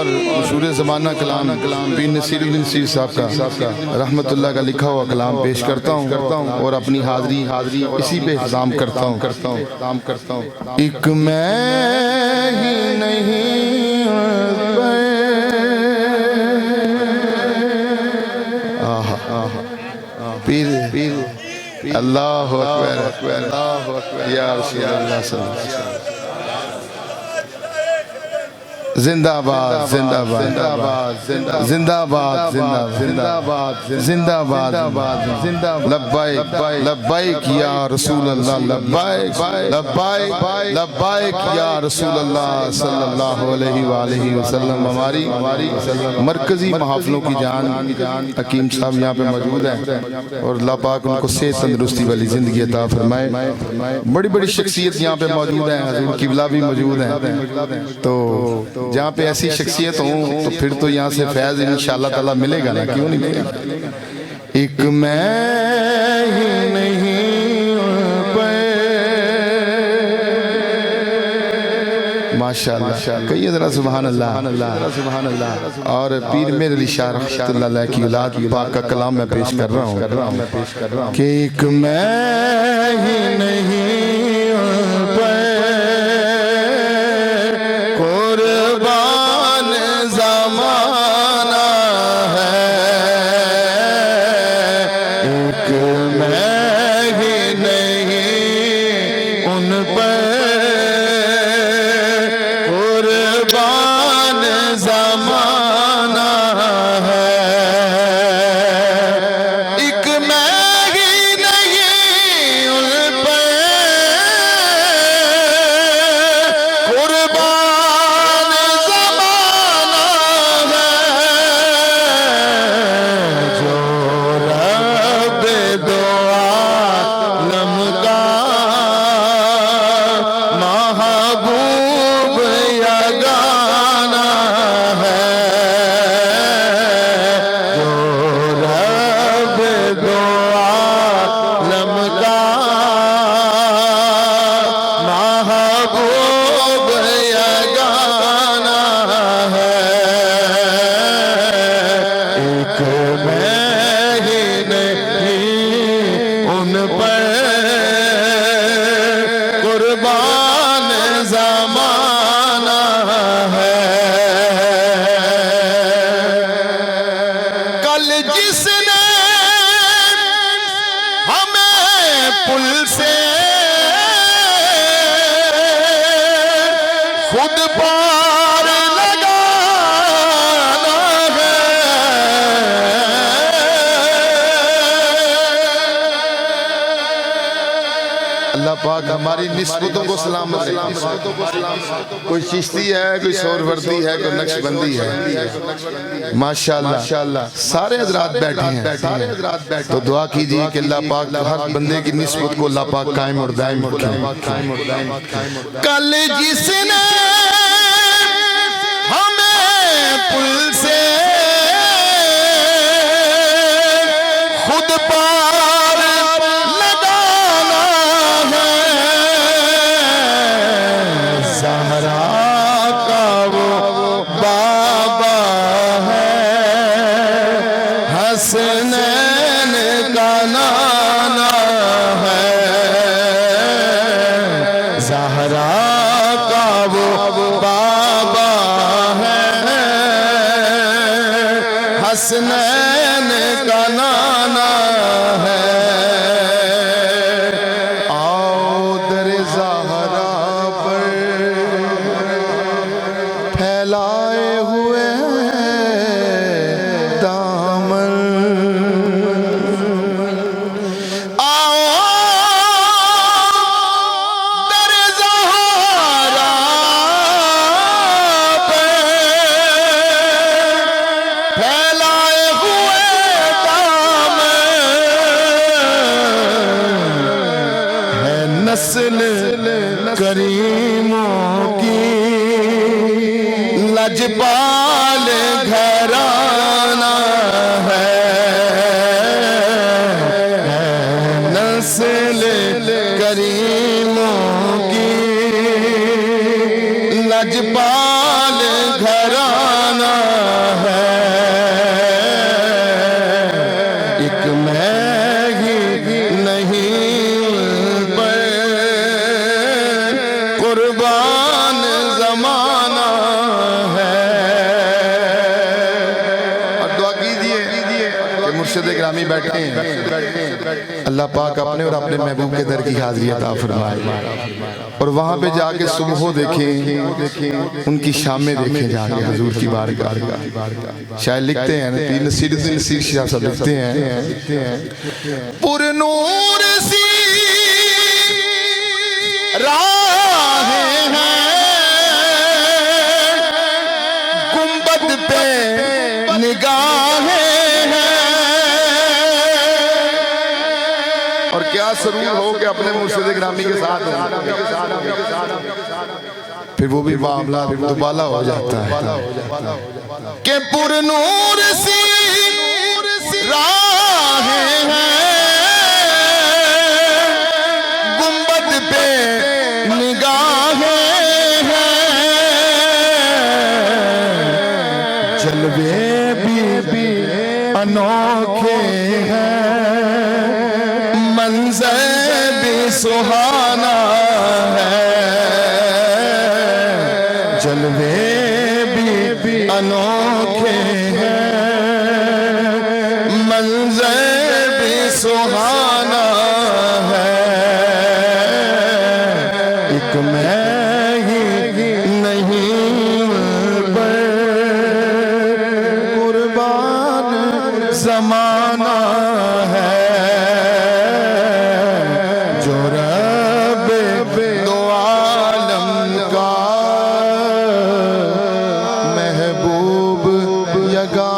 और मशहूर ज़माना कलाम पीर नसीरुद्दीन नसीर साहब का रहमतुल्लाह का लिखा हुआ कलाम पेश करता हूँ और अपनी हाज़री इसी पे इल्ज़ाम करता हूँ। एक मैं ही नहीं पीर अल्लाहु अकबर या रसूल अल्लाह सल्लल्लाहु अलैहि वसल्लम। जिंदाबाद जिंदाबाद जिंदाबाद जिंदाबाद जिंदाबाद जिंदाबाद लब्बाइक लब्बाइक या रसूल अल्लाह लब्बाइक लब्बाइक लब्बाइक या रसूल अल्लाह सल्लल्लाहु अलैहि वसल्लम। हमारी मरकजी महफिलों की जान हकीम साहब यहाँ पे मौजूद हैं और अल्लाह पाक उनको सेहत तंदुरुस्ती वाली जिंदगी अता फरमाए। बड़ी बड़ी शख्सियत यहाँ पे मौजूद हैं, हज़ूर किबला भी मौजूद हैं। तो जहाँ पे ऐसी शख्सियत हो तो फिर तो यहाँ से फैज़ इंशाअल्लाह ताला मिलेगा ना, क्यों नहीं मिलेगा। एक मैं ही नहीं माशाअल्लाह कहिए जरा सुभान अल्लाह सुभान अल्लाह। और पीर मेरे अली शाह रहमतुल्लाह अलैह की औलाद पाक का कलाम मैं पेश कर रहा हूँ कि एक मैं ही नहीं खुद पार लगाना है। अल्लाह पाक हमारी निस्बतों को सलाम करे। कोई चिश्ती है, कोई सोहरवर्दी है, कोई नक्शबंदी है। माशाअल्लाह सारे हजरात बैठे हैं, तो दुआ कीजिए कि अल्लाह पाक हर बंदे की निस्बत को अल्लाह पाक कायम और दायम रखे। कल जिसने पुल से खुद पार लगाना है, ज़हरा का वो बाबा है, हसनैन का नाना है, ज़हरा का वो बाबा हसनैन का नाना है। आओ दर ज़हरा पर फैलाए हुए दामन, आओ दर ज़हरा पर फैलाए हुए है नस्ल करीमों की, लजपाल घराना है, नस्ल करीमों की, लजपाल घराना मुर्शिद ग्रामी बैठे हैं, अल्लाह पाक अपने और अपने महबूब के दर की हाजिरी अता फरमाए। और वहाँ पे जाके सुबह देखें, उनकी शामें देखें जाके हुजूर की बारगाह। शायद लिखते हैं तीन नसीर शाह सब लिखते हैं, पुरनूर सी राहें हैं, गुंबद पे निगाहें हैं। और क्या सरूर हो के अपने मुर्शिद ग्रामी के साथ फिर वो भी मामला दुबाला हो जाता है कि पुरनूर सी राहें हैं, गुंबद पे निगाहें हैं, जलवे भी अनोखे हैं, मंज़र भी सुहाना है, जलवे भी अनोखे हैं, मंज़र भी सुहाना है। एक मैं ही नहीं पर कुर्बान ज़माना है, जो रब दो आलम का महबूब यगा